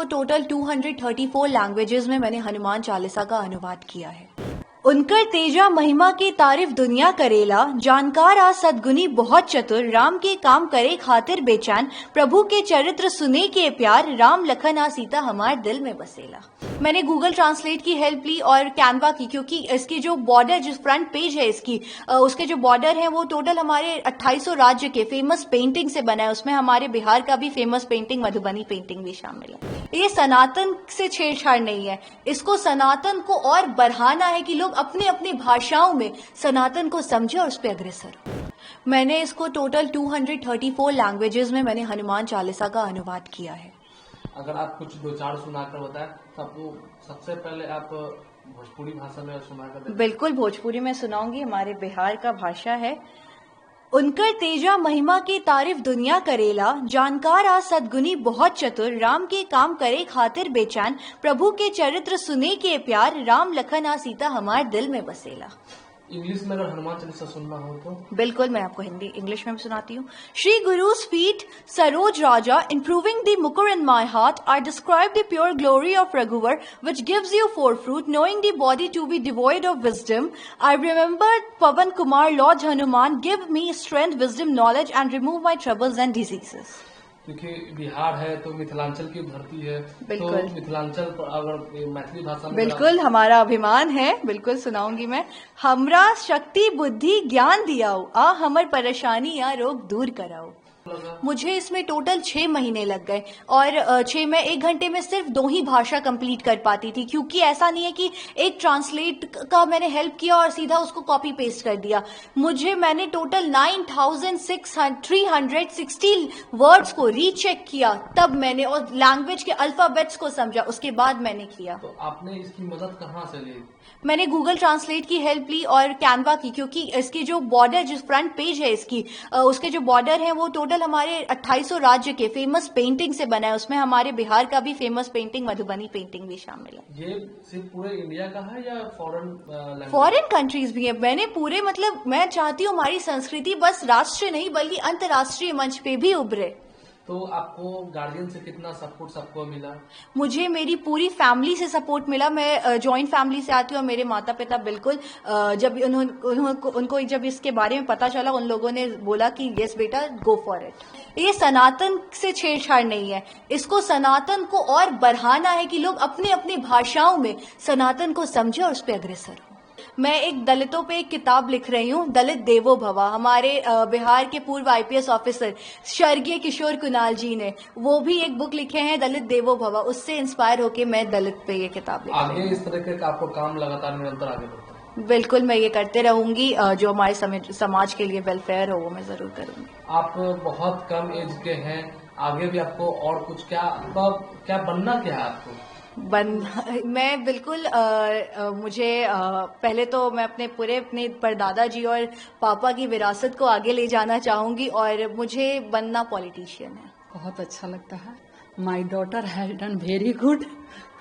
Total 234 languages में मैंने हनुमान चालीसा का अनुवाद किया है। उनकर तेजा महिमा की तारीफ दुनिया करेला, जानकार आ सदगुनी बहुत चतुर, राम के काम करे खातिर बेचैन, प्रभु के चरित्र सुने के प्यार, राम लखन आ सीता हमार दिल में बसेला। मैंने गूगल ट्रांसलेट की हेल्प ली और कैनवा की, क्योंकि इसकी जो बॉर्डर, जिस फ्रंट पेज है इसकी, उसके जो बॉर्डर है वो टोटल हमारे 2800 राज्य के फेमस पेंटिंग से बना है। उसमें हमारे बिहार का भी फेमस पेंटिंग, मधुबनी पेंटिंग भी शामिल है। ये सनातन से छेड़छाड़ नहीं है, इसको सनातन को और बढ़ाना है कि लोग अपनी अपनी भाषाओं में सनातन को समझे और उस पर अग्रसर हो। मैंने इसको टोटल 234 लैंग्वेजेस में मैंने हनुमान चालीसा का अनुवाद किया है। अगर आप कुछ दो चार सुनाकर बताएं तो आपको सबसे पहले आप भोजपुरी भाषा में सुनाकर। बिल्कुल, भोजपुरी में सुनाऊंगी, हमारे बिहार का भाषा है। उनकर तेजा महिमा की तारीफ दुनिया करेला, जानकार आ सदगुनी बहुत चतुर, राम के काम करे खातिर बेचैन, प्रभु के चरित्र सुने के प्यार, राम लखन आ सीता हमार दिल में बसेला। इंग्लिश में अगर हनुमान चालीसा सुनना हो तो? बिल्कुल, मैं आपको इंग्लिश में सुनाती हूँ। Shri गुरु's feet, Saroj Raja, improving the mukher in my heart, I describe the pure glory of Raghuvar, which gives you forefruit, knowing the body to be devoid of wisdom. I remember Pavan Kumar, Lord Hanuman, give me strength, wisdom, knowledge, and remove my troubles and diseases. क्योंकि बिहार है तो मिथिलांचल की धरती है, तो मिथिलांचल अगर मैथिली भाषा में बिल्कुल हमारा अभिमान है, बिल्कुल सुनाऊंगी मैं। हमरा शक्ति बुद्धि ज्ञान दियाओ, आ हमर परेशानी या रोग दूर कराओ। मुझे इसमें टोटल 6 महीने लग गए और 6 में 1 घंटे में सिर्फ 2 ही भाषा कंप्लीट कर पाती थी, क्योंकि ऐसा नहीं है कि एक ट्रांसलेट का मैंने हेल्प किया और सीधा उसको कॉपी पेस्ट कर दिया। मैंने टोटल 9360 वर्ड्स को रीचेक किया, तब मैंने और लैंग्वेज के अल्फाबेट्स को समझा, उसके बाद मैंने किया। तो आपने इसकी मदद कहाँ से ली? मैंने गूगल ट्रांसलेट की हेल्प ली और कैनवा की, क्योंकि इसकी जो बॉर्डर, जिस फ्रंट पेज है इसकी, उसके जो बॉर्डर है वो टोटल हमारे 2800 राज्य के फेमस पेंटिंग से बना है। उसमें हमारे बिहार का भी फेमस पेंटिंग, मधुबनी पेंटिंग भी शामिल है। ये सिर्फ पूरे इंडिया का है या फॉरेन कंट्रीज भी है? मैंने पूरे, मतलब मैं चाहती हूँ हमारी संस्कृति बस राष्ट्रीय नहीं बल्कि अंतर्राष्ट्रीय मंच पे भी उभरे। तो आपको गार्जियन से कितना सपोर्ट सबको मिला? मुझे मेरी पूरी फैमिली से सपोर्ट मिला। मैं जॉइंट फैमिली से आती हूँ और मेरे माता पिता बिल्कुल, जब उनको जब इसके बारे में पता चला, उन लोगों ने बोला कि यस बेटा, गो फॉर इट। ये सनातन से छेड़छाड़ नहीं है, इसको सनातन को और बढ़ाना है कि लोग अपनी अपनी भाषाओं में सनातन को समझे और उस पर अग्रसर हो। मैं एक दलितों पे एक किताब लिख रही हूँ, दलित देवो भवा। हमारे बिहार के पूर्व IPS ऑफिसर स्वर्गीय किशोर कुणाल जी ने वो भी एक बुक लिखे हैं, दलित देवो भवा। उससे इंस्पायर होके मैं दलित पे ये किताब लिख रही हूँ। आगे इस तरह के आपको काम लगातार निरंतर आगे बढ़ता है? बिल्कुल, मैं ये करते रहूंगी, जो हमारे समाज के लिए वेलफेयर हो वो मैं जरूर करूंगी। आप बहुत कम एज के हैं, आगे भी आपको और कुछ क्या बनना क्या है आपको? मैं बिल्कुल मुझे पहले तो मैं अपने परदादा जी और पापा की विरासत को आगे ले जाना चाहूंगी और मुझे बनना पॉलिटिशियन है। बहुत अच्छा लगता है। My daughter has done very good,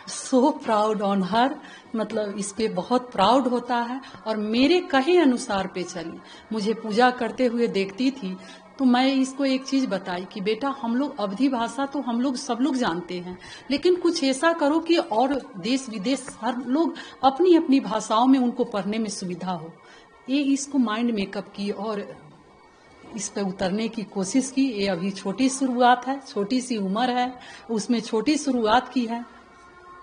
so proud on her. मतलब इस पे बहुत प्राउड होता है और मेरे कहे अनुसार पे चली। मुझे पूजा करते हुए देखती थी तो मैं इसको एक चीज बताई कि बेटा, हम लोग अवधी भाषा तो हम लोग सब लोग जानते हैं, लेकिन कुछ ऐसा करो कि और देश विदेश हर लोग अपनी अपनी भाषाओं में उनको पढ़ने में सुविधा हो। ये इसको माइंड मेकअप की और इस पे उतरने की कोशिश की। ये अभी छोटी शुरुआत है, छोटी सी उम्र है, उसमें छोटी शुरुआत की है।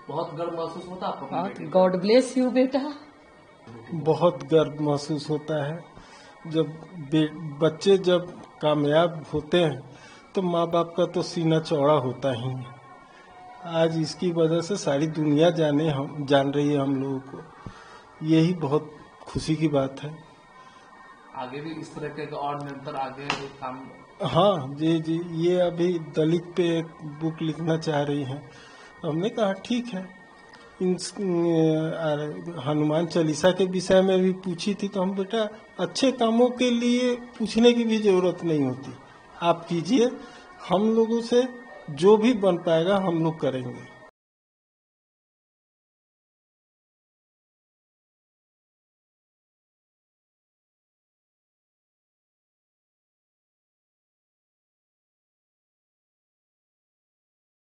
बहुत गर्व महसूस होता है आपको? गॉड ब्लेस यू बेटा। बहुत गर्व महसूस होता है जब बच्चे जब कामयाब होते हैं तो माँ बाप का तो सीना चौड़ा होता ही है। आज इसकी वजह से सारी दुनिया जान रही है हम लोगों को, यही बहुत खुशी की बात है। आगे भी इस तरह के और निरंतर आगे काम? हाँ जी, ये अभी दलित पे एक बुक लिखना चाह रही हैं। हमने कहा ठीक है। हनुमान चालीसा के विषय में भी पूछी थी तो हम बेटा, अच्छे कामों के लिए पूछने की भी जरूरत नहीं होती, आप कीजिए, हम लोगों से जो भी बन पाएगा हम लोग करेंगे।